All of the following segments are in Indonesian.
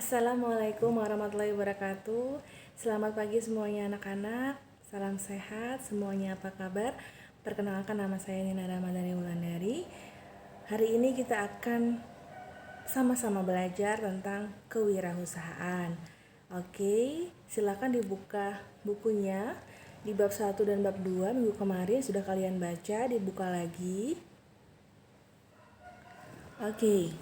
Assalamualaikum warahmatullahi wabarakatuh. Selamat pagi semuanya anak-anak. Salam sehat semuanya, apa kabar? Perkenalkan, nama saya Nina Ramadhani Wulandari. Hari ini kita akan sama-sama belajar tentang kewirausahaan. Oke, silakan dibuka bukunya di bab 1 dan bab 2 minggu kemarin sudah kalian baca, dibuka lagi. Oke.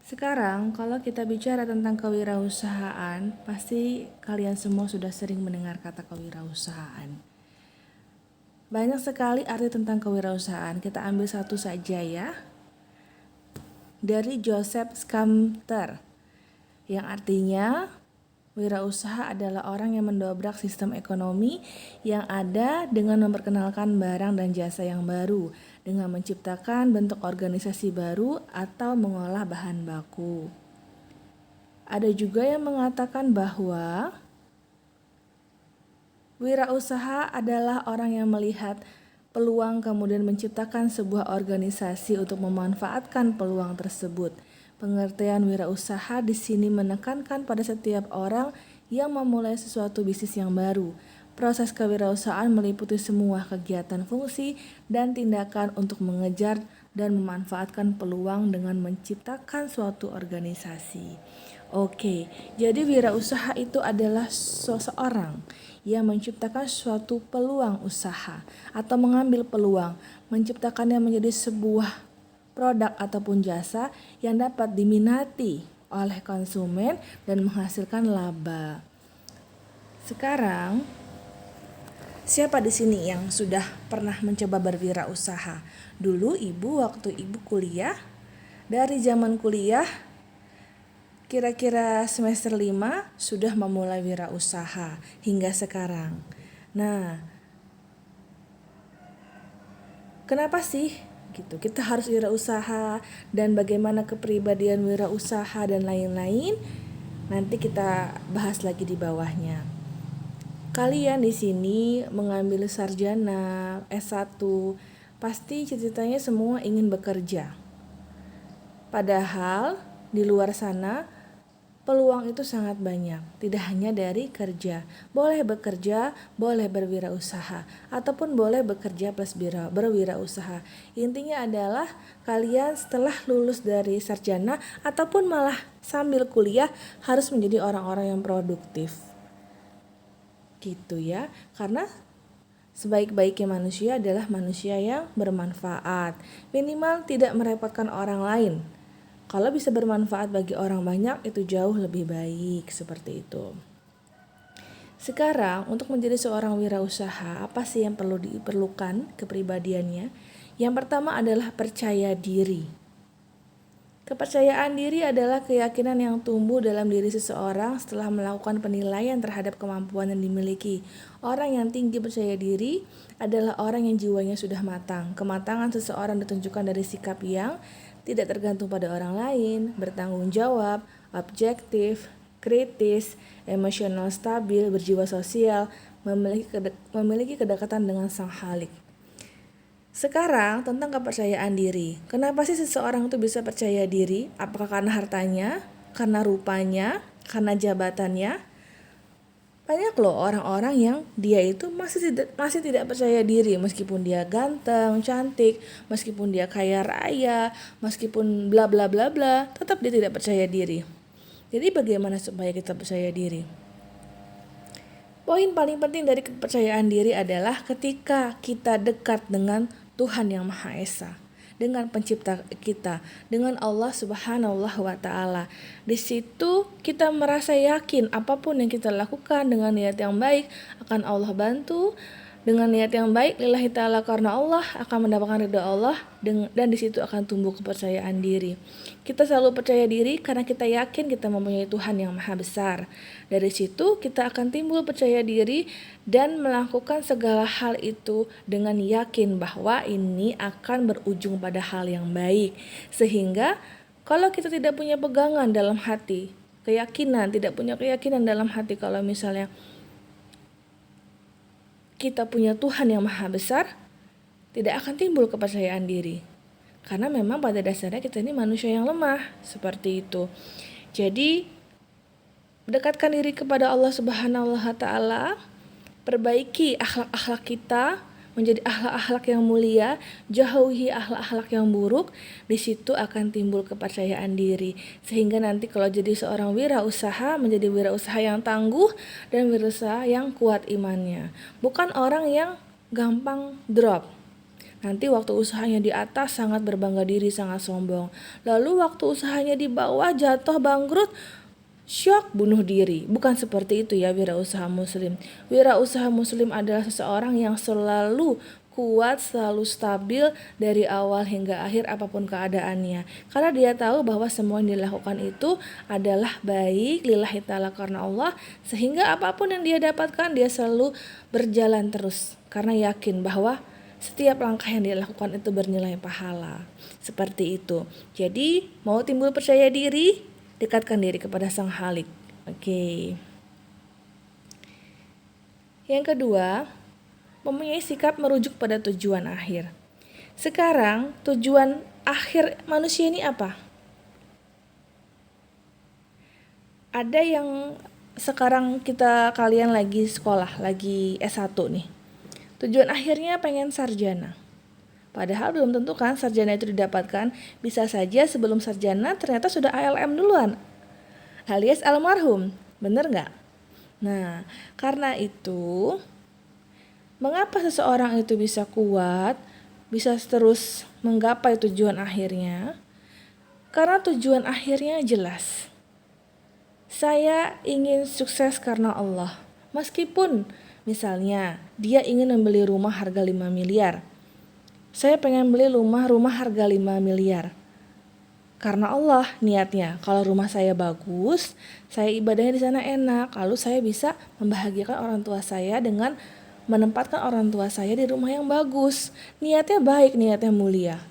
Sekarang kalau kita bicara tentang kewirausahaan, pasti kalian semua sudah sering mendengar kata kewirausahaan. Banyak sekali arti tentang kewirausahaan. Kita ambil satu saja ya. Dari Joseph Scumter, yang artinya wirausaha adalah orang yang mendobrak sistem ekonomi yang ada dengan memperkenalkan barang dan jasa yang baru, dengan menciptakan bentuk organisasi baru atau mengolah bahan baku. Ada juga yang mengatakan bahwa wirausaha adalah orang yang melihat peluang kemudian menciptakan sebuah organisasi untuk memanfaatkan peluang tersebut. Pengertian wirausaha di sini menekankan pada setiap orang yang memulai sesuatu bisnis yang baru. Proses kewirausahaan meliputi semua kegiatan, fungsi, dan tindakan untuk mengejar dan memanfaatkan peluang dengan menciptakan suatu organisasi. Oke, jadi wirausaha itu adalah seseorang yang menciptakan suatu peluang usaha atau mengambil peluang, menciptakannya menjadi sebuah produk ataupun jasa yang dapat diminati oleh konsumen dan menghasilkan laba. Sekarang, siapa di sini yang sudah pernah mencoba berwirausaha? Dulu waktu ibu kuliah, dari zaman kuliah kira-kira semester 5 sudah memulai wirausaha hingga sekarang. Nah, kenapa sih gitu kita harus wirausaha dan bagaimana kepribadian wirausaha dan lain-lain? Nanti kita bahas lagi di bawahnya. Kalian di sini mengambil sarjana, S1, pasti cita-citanya semua ingin bekerja. Padahal di luar sana peluang itu sangat banyak, tidak hanya dari kerja. Boleh bekerja, boleh berwirausaha, ataupun boleh bekerja plus berwirausaha. Intinya adalah kalian setelah lulus dari sarjana ataupun malah sambil kuliah harus menjadi orang-orang yang produktif. Gitu ya, karena sebaik-baiknya manusia adalah manusia yang bermanfaat. Minimal tidak merepotkan orang lain. Kalau bisa bermanfaat bagi orang banyak, itu jauh lebih baik, seperti itu. Sekarang, untuk menjadi seorang wirausaha, apa sih yang perlu diperlukan kepribadiannya? Yang pertama adalah percaya diri. Kepercayaan diri adalah keyakinan yang tumbuh dalam diri seseorang setelah melakukan penilaian terhadap kemampuan yang dimiliki. Orang yang tinggi percaya diri adalah orang yang jiwanya sudah matang. Kematangan seseorang ditunjukkan dari sikap yang tidak tergantung pada orang lain, bertanggung jawab, objektif, kritis, emosional stabil, berjiwa sosial, memiliki kedekatan dengan sang Khalik. Sekarang tentang kepercayaan diri. Kenapa sih seseorang itu bisa percaya diri? Apakah karena hartanya, karena rupanya, karena jabatannya? Banyak loh orang-orang yang dia itu masih tidak percaya diri, meskipun dia ganteng, cantik, meskipun dia kaya raya, meskipun bla bla bla bla, tetap dia tidak percaya diri. Jadi bagaimana supaya kita percaya diri? Poin paling penting dari kepercayaan diri adalah ketika kita dekat dengan Tuhan yang Maha Esa, dengan pencipta kita, dengan Allah Subhanahu wa Ta'ala. Di situ kita merasa yakin apapun yang kita lakukan dengan niat yang baik akan Allah bantu. Dengan niat yang baik lillahi ta'ala karena Allah akan mendapatkan ridha Allah, dan di situ akan tumbuh kepercayaan diri. Kita selalu percaya diri karena kita yakin kita mempunyai Tuhan yang Maha Besar. Dari situ kita akan timbul percaya diri dan melakukan segala hal itu dengan yakin bahwa ini akan berujung pada hal yang baik. Sehingga kalau kita tidak punya pegangan dalam hati, tidak punya keyakinan dalam hati kalau misalnya kita punya Tuhan yang Maha Besar, tidak akan timbul kepercayaan diri. Karena memang pada dasarnya kita ini manusia yang lemah, seperti itu. Jadi, dekatkan diri kepada Allah Subhanahu wa taala, perbaiki akhlak-akhlak kita menjadi akhlak-akhlak yang mulia, jauhi akhlak-akhlak yang buruk. Di situ akan timbul kepercayaan diri, sehingga nanti kalau jadi seorang wirausaha, menjadi wirausaha yang tangguh dan wirausaha yang kuat imannya, bukan orang yang gampang drop. Nanti waktu usahanya di atas sangat berbangga diri, sangat sombong. Lalu waktu usahanya di bawah jatuh bangkrut, syok, bunuh diri. Bukan seperti itu ya wirausaha muslim. Wirausaha muslim adalah seseorang yang selalu kuat, selalu stabil dari awal hingga akhir apapun keadaannya. Karena dia tahu bahwa semua yang dilakukan itu adalah baik lillahi ta'ala karena Allah, sehingga apapun yang dia dapatkan dia selalu berjalan terus karena yakin bahwa setiap langkah yang dia lakukan itu bernilai pahala. Seperti itu. Jadi, mau timbul percaya diri, dekatkan diri kepada Sang Khalik. Oke. Yang kedua, mempunyai sikap merujuk pada tujuan akhir. Sekarang, tujuan akhir manusia ini apa? Ada yang sekarang kalian lagi sekolah, lagi S1 nih. Tujuan akhirnya pengen sarjana. Padahal belum tentu kan sarjana itu didapatkan. Bisa saja sebelum sarjana ternyata sudah ALM duluan, alias almarhum. Bener nggak? Nah, karena itu, mengapa seseorang itu bisa kuat, bisa terus menggapai tujuan akhirnya? Karena tujuan akhirnya jelas. Saya ingin sukses karena Allah. Meskipun misalnya dia ingin membeli rumah harga 5 miliar. Saya pengen beli rumah harga 5 miliar. Karena Allah niatnya. Kalau rumah saya bagus, saya ibadahnya di sana enak. Lalu saya bisa membahagiakan orang tua saya dengan menempatkan orang tua saya di rumah yang bagus. Niatnya baik, niatnya mulia.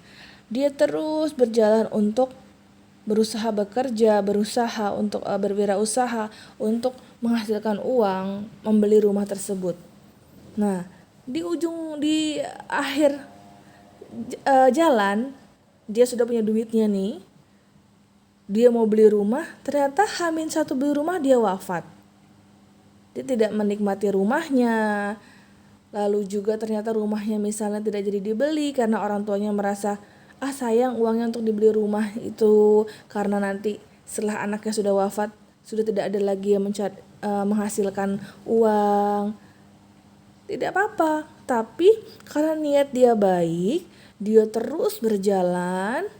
Dia terus berjalan untuk berusaha bekerja, berusaha untuk berwirausaha, untuk menghasilkan uang, membeli rumah tersebut. Nah, di akhir jalan, dia sudah punya duitnya nih, dia mau beli rumah, ternyata H-1 beli rumah dia wafat. Dia tidak menikmati rumahnya, lalu juga ternyata rumahnya misalnya tidak jadi dibeli karena orang tuanya merasa, sayang uangnya untuk dibeli rumah itu, karena nanti setelah anaknya sudah wafat, sudah tidak ada lagi yang menghasilkan uang. Tidak apa-apa, tapi karena niat dia baik, dia terus berjalan.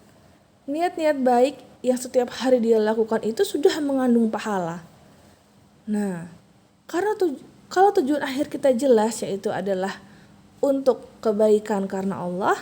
Niat-niat baik yang setiap hari dia lakukan itu sudah mengandung pahala. Nah, karena kalau tujuan akhir kita jelas, yaitu adalah untuk kebaikan karena Allah,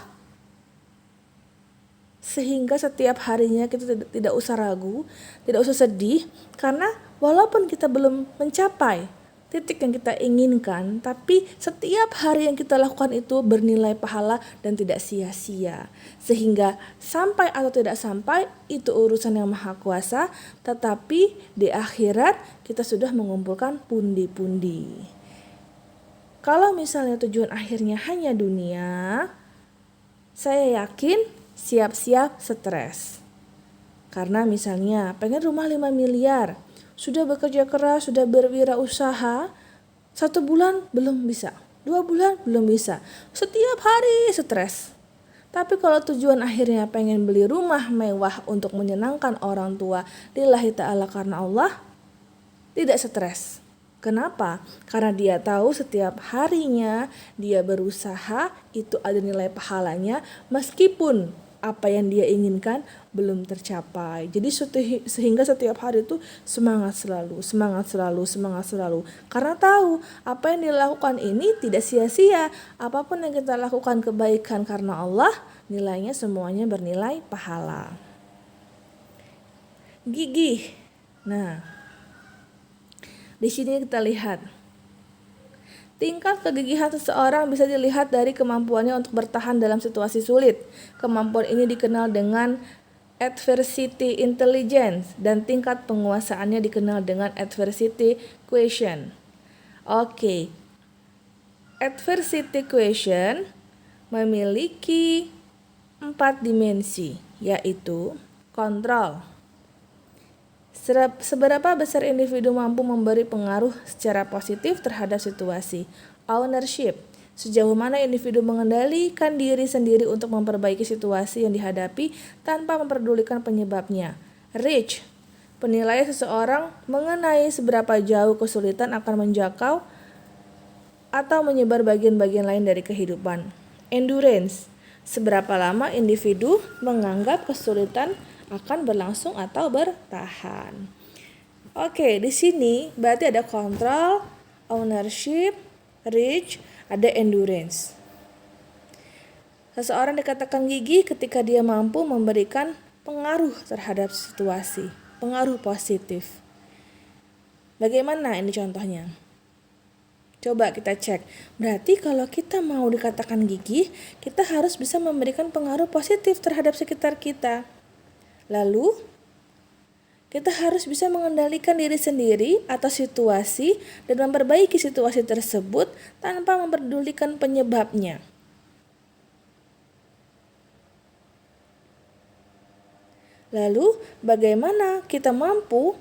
sehingga setiap harinya kita tidak usah ragu, tidak usah sedih, karena walaupun kita belum mencapai titik yang kita inginkan, tapi setiap hari yang kita lakukan itu bernilai pahala dan tidak sia-sia. Sehingga sampai atau tidak sampai itu urusan yang maha kuasa, tetapi di akhirat kita sudah mengumpulkan pundi-pundi. Kalau misalnya tujuan akhirnya hanya dunia, saya yakin siap-siap stres. Karena misalnya pengen rumah 5 miliar, sudah bekerja keras, sudah berwirausaha, 1 bulan belum bisa, 2 bulan belum bisa, setiap hari stres. Tapi kalau tujuan akhirnya pengen beli rumah mewah untuk menyenangkan orang tua lillahi ta'ala karena Allah, tidak stres. Kenapa? Karena dia tahu setiap harinya dia berusaha itu ada nilai pahalanya, meskipun apa yang dia inginkan belum tercapai. Jadi sehingga setiap hari itu semangat selalu. Karena tahu apa yang dilakukan ini tidak sia-sia. Apapun yang kita lakukan kebaikan karena Allah, nilainya semuanya bernilai pahala. Gigih. Nah, di sini kita lihat tingkat kegigihan seseorang bisa dilihat dari kemampuannya untuk bertahan dalam situasi sulit. Kemampuan ini dikenal dengan adversity intelligence dan tingkat penguasaannya dikenal dengan adversity quotient. Oke. Adversity quotient memiliki 4 dimensi, yaitu kontrol, Seberapa besar individu mampu memberi pengaruh secara positif terhadap situasi? Ownership. Sejauh mana individu mengendalikan diri sendiri untuk memperbaiki situasi yang dihadapi tanpa memperdulikan penyebabnya. Reach. Penilaian seseorang mengenai seberapa jauh kesulitan akan menjangkau atau menyebar bagian-bagian lain dari kehidupan. Endurance. Seberapa lama individu menganggap kesulitan akan berlangsung atau bertahan. Oke, di sini berarti ada control, ownership, reach, ada endurance. Seseorang dikatakan gigih ketika dia mampu memberikan pengaruh terhadap situasi, pengaruh positif. Bagaimana ini contohnya? Coba kita cek. Berarti kalau kita mau dikatakan gigih, kita harus bisa memberikan pengaruh positif terhadap sekitar kita. Lalu, kita harus bisa mengendalikan diri sendiri atas situasi dan memperbaiki situasi tersebut tanpa memperdulikan penyebabnya. Lalu, bagaimana kita mampu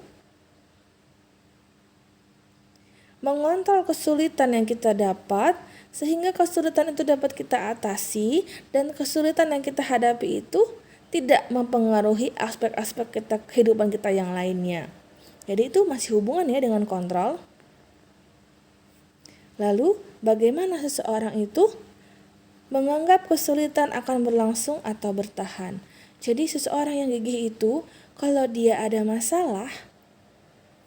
mengontrol kesulitan yang kita dapat sehingga kesulitan itu dapat kita atasi dan kesulitan yang kita hadapi itu tidak mempengaruhi aspek-aspek kehidupan kita yang lainnya. Jadi itu masih hubungan ya dengan kontrol. Lalu bagaimana seseorang itu menganggap kesulitan akan berlangsung atau bertahan. Jadi seseorang yang gigih itu kalau dia ada masalah,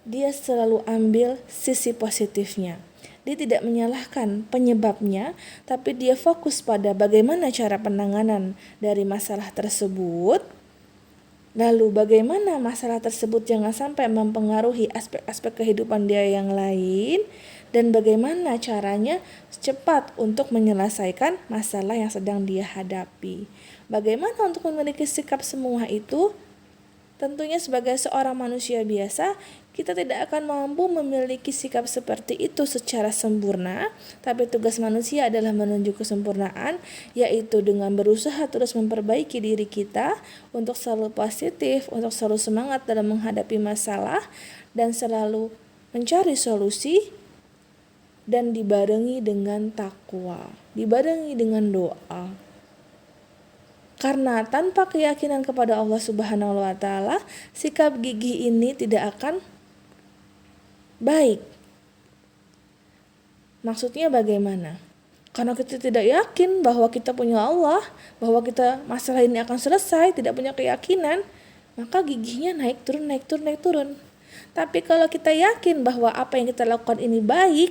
dia selalu ambil sisi positifnya. Dia tidak menyalahkan penyebabnya, tapi dia fokus pada bagaimana cara penanganan dari masalah tersebut. Lalu bagaimana masalah tersebut jangan sampai mempengaruhi aspek-aspek kehidupan dia yang lain. Dan bagaimana caranya cepat untuk menyelesaikan masalah yang sedang dia hadapi. Bagaimana untuk memiliki sikap semua itu? Tentunya sebagai seorang manusia biasa, kita tidak akan mampu memiliki sikap seperti itu secara sempurna, tapi tugas manusia adalah menuju kesempurnaan, yaitu dengan berusaha terus memperbaiki diri kita untuk selalu positif, untuk selalu semangat dalam menghadapi masalah, dan selalu mencari solusi, dan dibarengi dengan takwa, dibarengi dengan doa. Karena tanpa keyakinan kepada Allah Subhanahu wa taala, sikap gigih ini tidak akan baik. Maksudnya bagaimana? Karena kita tidak yakin bahwa kita punya Allah, bahwa kita masalah ini akan selesai, tidak punya keyakinan, maka gigihnya naik turun. Tapi kalau kita yakin bahwa apa yang kita lakukan ini baik,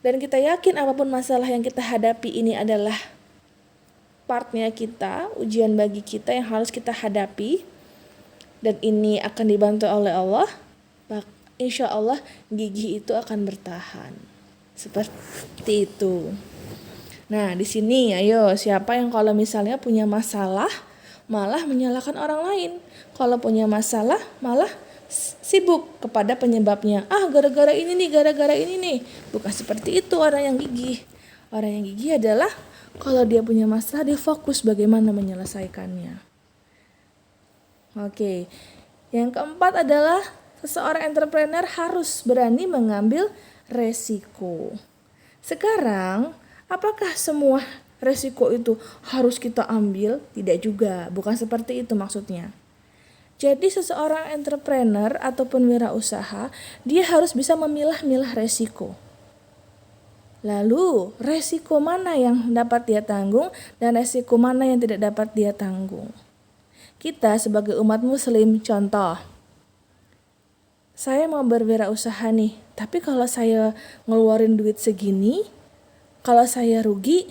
dan kita yakin apapun masalah yang kita hadapi ini adalah partnya kita, ujian bagi kita yang harus kita hadapi, dan ini akan dibantu oleh Allah, insya Allah gigih itu akan bertahan. Seperti itu. Nah, di sini ayo siapa yang kalau misalnya punya masalah malah menyalahkan orang lain. Kalau punya masalah malah sibuk kepada penyebabnya. Gara-gara ini nih. Bukan seperti itu orang yang gigih. Orang yang gigih adalah kalau dia punya masalah, dia fokus bagaimana menyelesaikannya. Oke. Yang keempat adalah seseorang entrepreneur harus berani mengambil resiko. Sekarang, apakah semua resiko itu harus kita ambil? Tidak juga, bukan seperti itu maksudnya. Jadi seseorang entrepreneur ataupun wirausaha, dia harus bisa memilah-milah resiko. Lalu, resiko mana yang dapat dia tanggung dan resiko mana yang tidak dapat dia tanggung. Kita sebagai umat muslim, contoh, saya mau berwirausaha nih, tapi kalau saya ngeluarin duit segini, kalau saya rugi,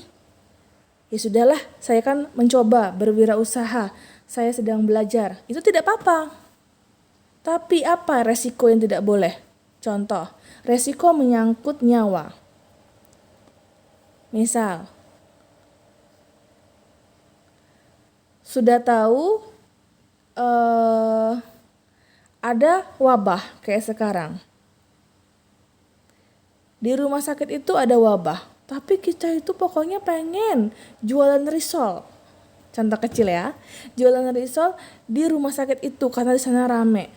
ya sudahlah, saya kan mencoba berwirausaha, saya sedang belajar, itu tidak apa-apa. Tapi apa resiko yang tidak boleh? Contoh, resiko menyangkut nyawa. Misal, sudah tahu ada wabah kayak sekarang. Di rumah sakit itu ada wabah, tapi kita itu pokoknya pengen jualan risol. Contoh kecil ya, jualan risol di rumah sakit itu karena di sana rame.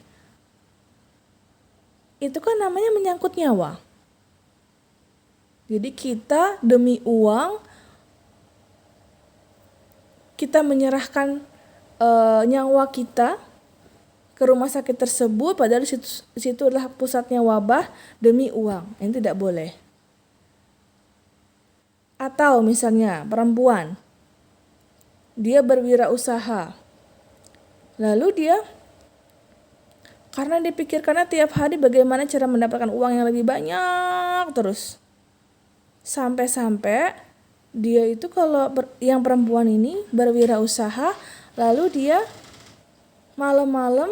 itu kan namanya menyangkut nyawa. Jadi kita demi uang, kita menyerahkan nyawa kita ke rumah sakit tersebut, padahal situ adalah pusatnya wabah demi uang. Ini tidak boleh. Atau misalnya perempuan, dia berwirausaha, lalu dia karena dipikirkannya tiap hari bagaimana cara mendapatkan uang yang lebih banyak terus. Sampai-sampai dia itu kalau yang perempuan ini berwirausaha, lalu dia malam-malam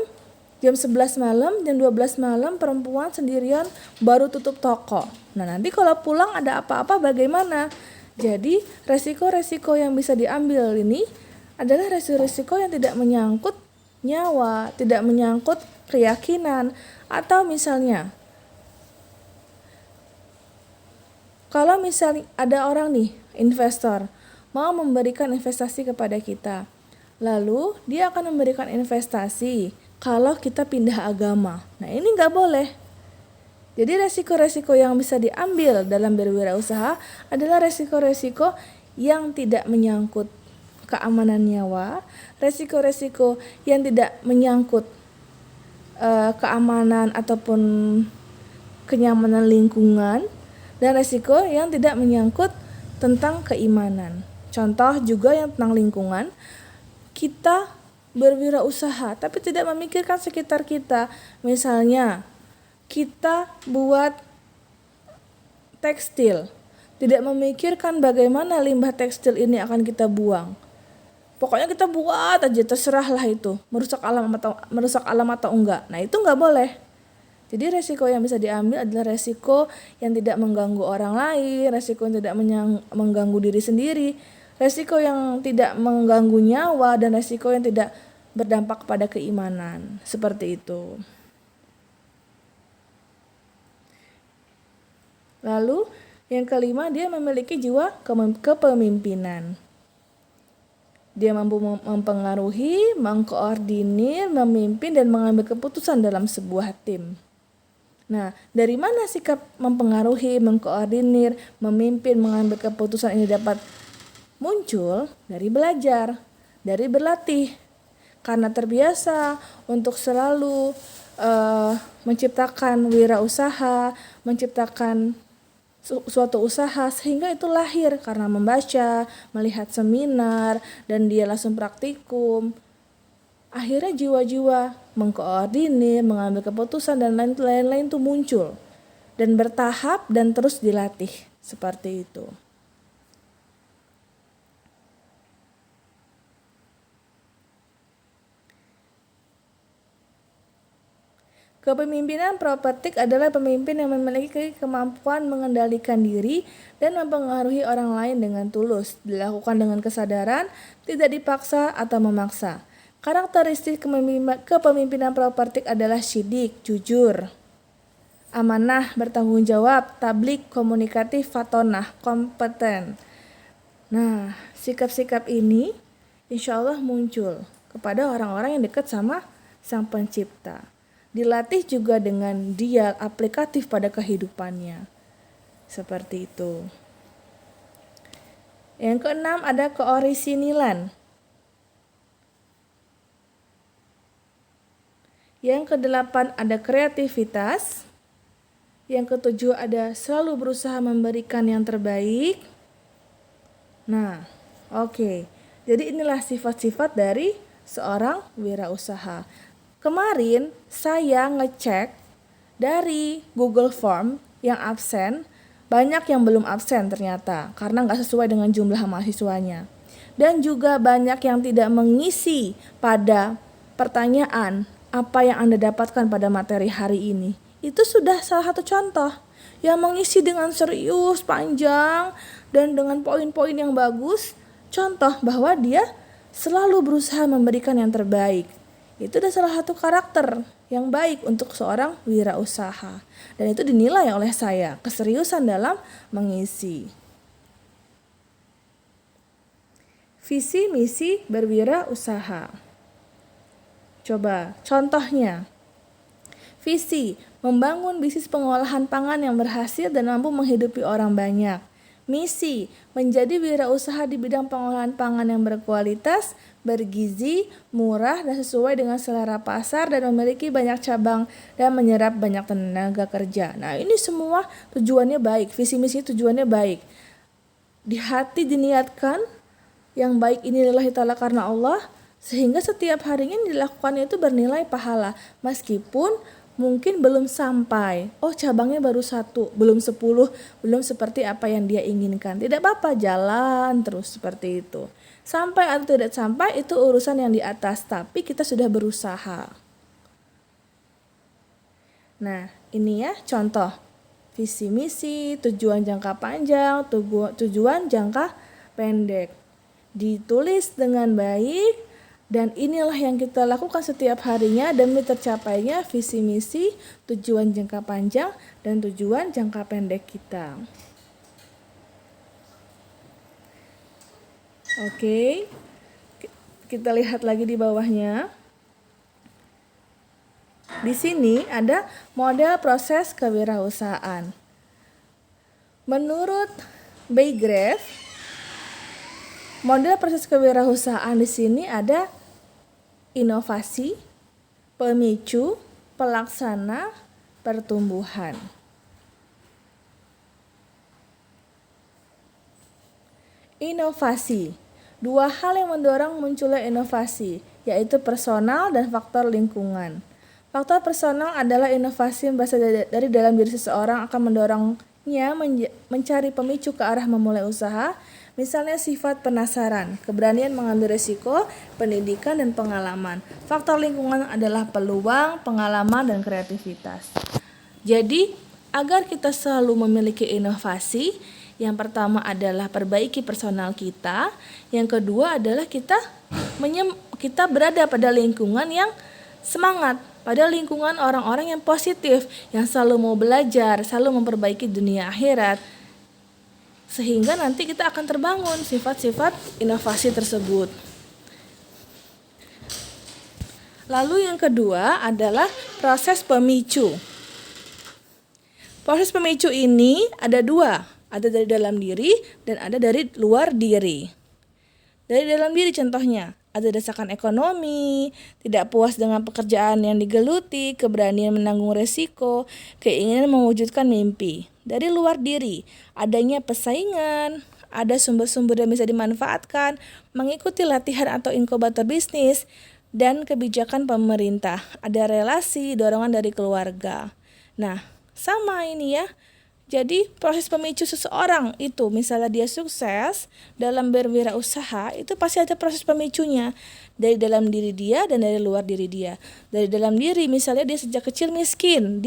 jam 11 malam, jam 12 malam perempuan sendirian baru tutup toko. Nah, nanti kalau pulang ada apa-apa bagaimana? Jadi resiko-resiko yang bisa diambil ini adalah resiko-resiko yang tidak menyangkut nyawa, tidak menyangkut keyakinan. Atau misalnya, kalau misalnya ada orang nih, investor, mau memberikan investasi kepada kita, lalu dia akan memberikan investasi kalau kita pindah agama. Nah, ini nggak boleh. Jadi resiko-resiko yang bisa diambil dalam berwirausaha adalah resiko-resiko yang tidak menyangkut keamanan nyawa, resiko-resiko yang tidak menyangkut keamanan ataupun kenyamanan lingkungan, dan resiko yang tidak menyangkut tentang keimanan. Contoh juga yang tentang lingkungan, kita berwirausaha tapi tidak memikirkan sekitar kita. Misalnya kita buat tekstil, tidak memikirkan bagaimana limbah tekstil ini akan kita buang. Pokoknya kita buat aja, terserahlah itu merusak alam atau enggak. Nah, itu enggak boleh. Jadi resiko yang bisa diambil adalah resiko yang tidak mengganggu orang lain, resiko yang tidak mengganggu diri sendiri, resiko yang tidak mengganggu nyawa, dan resiko yang tidak berdampak pada keimanan. Seperti itu. Lalu yang kelima, dia memiliki jiwa kepemimpinan. Dia mampu mempengaruhi, mengkoordinir, memimpin, dan mengambil keputusan dalam sebuah tim. Nah, dari mana sikap mempengaruhi, mengkoordinir, memimpin, mengambil keputusan ini dapat muncul? Dari belajar, dari berlatih. Karena terbiasa untuk selalu menciptakan wirausaha, menciptakan suatu usaha, sehingga itu lahir karena membaca, melihat seminar, dan dia langsung praktikum. Akhirnya jiwa-jiwa mengkoordinir, mengambil keputusan, dan lain-lain itu muncul dan bertahap dan terus dilatih seperti itu. Kepemimpinan propertik adalah pemimpin yang memiliki kemampuan mengendalikan diri dan mempengaruhi orang lain dengan tulus, dilakukan dengan kesadaran, tidak dipaksa atau memaksa. Karakteristik kepemimpinan propertik adalah syidik, jujur, amanah, bertanggung jawab, tablik, komunikatif, fatonah, kompeten. Nah, sikap-sikap ini insya Allah muncul kepada orang-orang yang dekat sama Sang Pencipta. Dilatih juga dengan dia aplikatif pada kehidupannya. Seperti itu. Yang keenam ada keorisinilan. Yang kedelapan ada kreativitas. Yang ketujuh ada selalu berusaha memberikan yang terbaik. Nah, oke. Jadi inilah sifat-sifat dari seorang wirausaha. Kemarin saya ngecek dari Google Form yang absen, banyak yang belum absen ternyata karena nggak sesuai dengan jumlah mahasiswanya. Dan juga banyak yang tidak mengisi pada pertanyaan apa yang Anda dapatkan pada materi hari ini. Itu sudah salah satu contoh yang mengisi dengan serius, panjang, dan dengan poin-poin yang bagus. Contoh bahwa dia selalu berusaha memberikan yang terbaik. Itu adalah salah satu karakter yang baik untuk seorang wirausaha. Dan itu dinilai oleh saya, keseriusan dalam mengisi. Visi misi berwirausaha. Coba contohnya. Visi, membangun bisnis pengolahan pangan yang berhasil dan mampu menghidupi orang banyak. Misi, menjadi wirausaha di bidang pengolahan pangan yang berkualitas, bergizi, murah, dan sesuai dengan selera pasar dan memiliki banyak cabang dan menyerap banyak tenaga kerja. Nah, ini semua tujuannya baik, visi misi tujuannya baik. Di hati diniatkan yang baik ini lillahi ta'ala karena Allah, sehingga setiap harinya yang dilakukannya itu bernilai pahala meskipun mungkin belum sampai, cabangnya baru 1, belum 10, belum seperti apa yang dia inginkan. Tidak apa-apa, jalan terus seperti itu. Sampai atau tidak sampai itu urusan yang di atas, tapi kita sudah berusaha. Nah, ini ya contoh visi misi, tujuan jangka panjang, tujuan jangka pendek. Ditulis dengan baik, dan inilah yang kita lakukan setiap harinya demi tercapainya visi misi, tujuan jangka panjang, dan tujuan jangka pendek kita. Oke, kita lihat lagi di bawahnya. Di sini ada model proses kewirausahaan. Menurut Baygrave, model proses kewirausahaan di sini ada inovasi, pemicu, pelaksana, pertumbuhan. Inovasi. 2 hal yang mendorong munculnya inovasi, yaitu personal dan faktor lingkungan. Faktor personal adalah inovasi yang berasal dari dalam diri seseorang akan mendorongnya mencari pemicu ke arah memulai usaha. Misalnya sifat penasaran, keberanian mengambil risiko, pendidikan, dan pengalaman. Faktor lingkungan adalah peluang, pengalaman, dan kreativitas. Jadi, agar kita selalu memiliki inovasi, yang pertama adalah perbaiki personal kita, yang kedua adalah kita berada pada lingkungan yang semangat, pada lingkungan orang-orang yang positif, yang selalu mau belajar, selalu memperbaiki dunia akhirat, sehingga nanti kita akan terbangun sifat-sifat inovasi tersebut. Lalu yang kedua adalah proses pemicu. Proses pemicu ini ada 2, ada dari dalam diri dan ada dari luar diri. Dari dalam diri contohnya, ada desakan ekonomi, tidak puas dengan pekerjaan yang digeluti, keberanian menanggung resiko, keinginan mewujudkan mimpi. Dari luar diri, adanya persaingan, ada sumber-sumber yang bisa dimanfaatkan, mengikuti latihan atau inkubator bisnis, dan kebijakan pemerintah. Ada relasi, dorongan dari keluarga. Nah, sama ini ya. Jadi proses pemicu seseorang itu, misalnya dia sukses dalam berwirausaha, itu pasti ada proses pemicunya dari dalam diri dia dan dari luar diri dia. Dari dalam diri, misalnya dia sejak kecil miskin,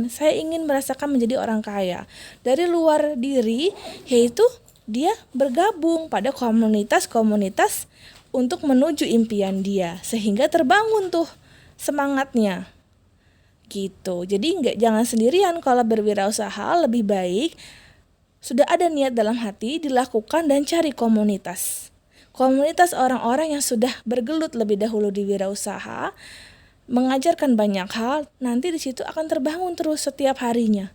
saya ingin merasakan menjadi orang kaya. Dari luar diri, yaitu dia bergabung pada komunitas-komunitas untuk menuju impian dia, sehingga terbangun tuh semangatnya. Gitu. Jadi jangan sendirian kalau berwirausaha, lebih baik sudah ada niat dalam hati, dilakukan dan cari komunitas. Komunitas orang-orang yang sudah bergelut lebih dahulu di wirausaha, mengajarkan banyak hal, nanti di situ akan terbangun terus setiap harinya.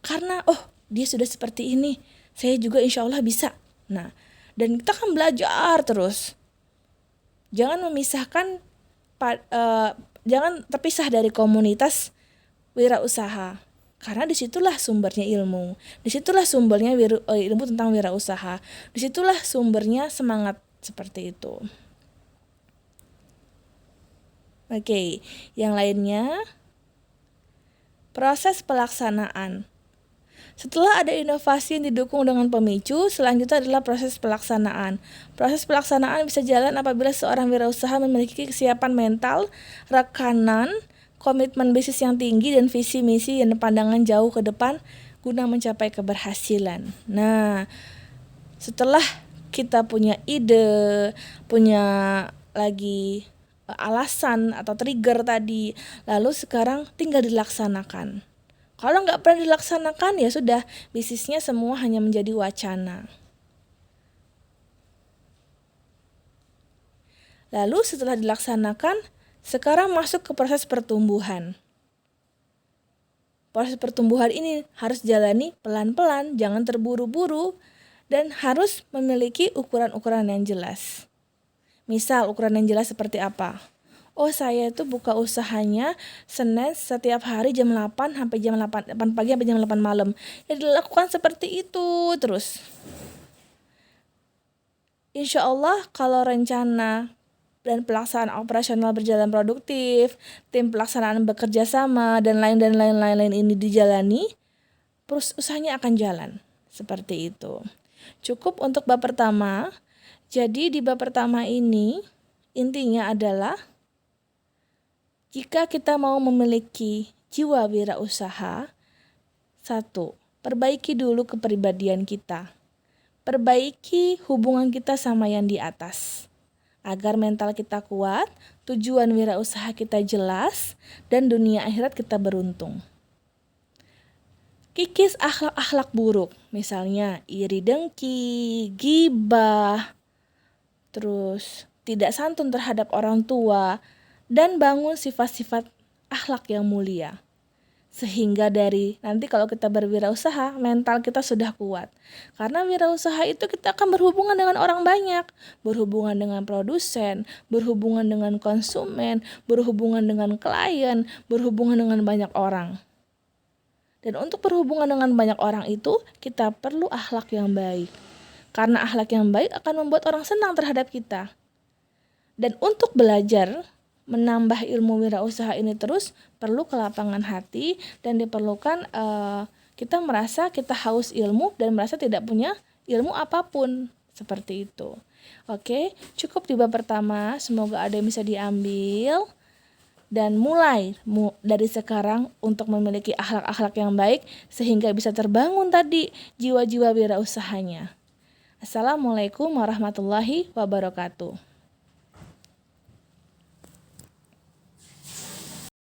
Karena dia sudah seperti ini, saya juga insya Allah bisa. Nah, dan kita akan belajar terus. Jangan memisahkan jangan terpisah dari komunitas wirausaha, karena disitulah sumbernya ilmu, disitulah sumbernya ilmu tentang wirausaha, disitulah sumbernya semangat seperti itu. Oke, yang lainnya proses pelaksanaan. Setelah ada inovasi yang didukung dengan pemicu, selanjutnya adalah proses pelaksanaan. Proses pelaksanaan bisa jalan apabila seorang wirausaha memiliki kesiapan mental, rekanan, komitmen bisnis yang tinggi, dan visi misi dan pandangan jauh ke depan guna mencapai keberhasilan. Nah, setelah kita punya ide, punya lagi alasan atau trigger tadi, lalu sekarang tinggal dilaksanakan. Kalau nggak pernah dilaksanakan, ya sudah, bisnisnya semua hanya menjadi wacana. Lalu setelah dilaksanakan, sekarang masuk ke proses pertumbuhan. Proses pertumbuhan ini harus jalani pelan-pelan, jangan terburu-buru, dan harus memiliki ukuran-ukuran yang jelas. Misal ukuran yang jelas seperti apa? Oh, saya itu buka usahanya Senin setiap hari jam 8 sampai jam 8 pagi sampai jam 8 malam. Ya dilakukan seperti itu terus. Insya Allah kalau rencana dan pelaksanaan operasional berjalan produktif, tim pelaksanaan bekerja sama, dan lain-lain ini dijalani, terus usahanya akan jalan. Seperti itu. Cukup untuk bab pertama. Jadi di bab pertama ini, intinya adalah jika kita mau memiliki jiwa wirausaha, 1. Perbaiki dulu kepribadian kita. Perbaiki hubungan kita sama yang di atas. Agar mental kita kuat, tujuan wirausaha kita jelas, dan dunia akhirat kita beruntung. Kikis akhlak-akhlak buruk, misalnya iri dengki, gibah, terus tidak santun terhadap orang tua, dan bangun sifat-sifat akhlak yang mulia. Sehingga dari nanti kalau kita berwirausaha, mental kita sudah kuat. Karena wirausaha itu kita akan berhubungan dengan orang banyak, berhubungan dengan produsen, berhubungan dengan konsumen, berhubungan dengan klien, berhubungan dengan banyak orang. Dan untuk berhubungan dengan banyak orang itu, kita perlu akhlak yang baik. Karena akhlak yang baik akan membuat orang senang terhadap kita. Dan untuk belajar menambah ilmu wirausaha ini terus perlu kelapangan hati, dan diperlukan kita merasa kita haus ilmu dan merasa tidak punya ilmu apapun, seperti itu. Oke, cukup di bab pertama, semoga ada yang bisa diambil dan mulai dari sekarang untuk memiliki akhlak-akhlak yang baik sehingga bisa terbangun tadi jiwa-jiwa wirausahanya. Assalamualaikum warahmatullahi wabarakatuh.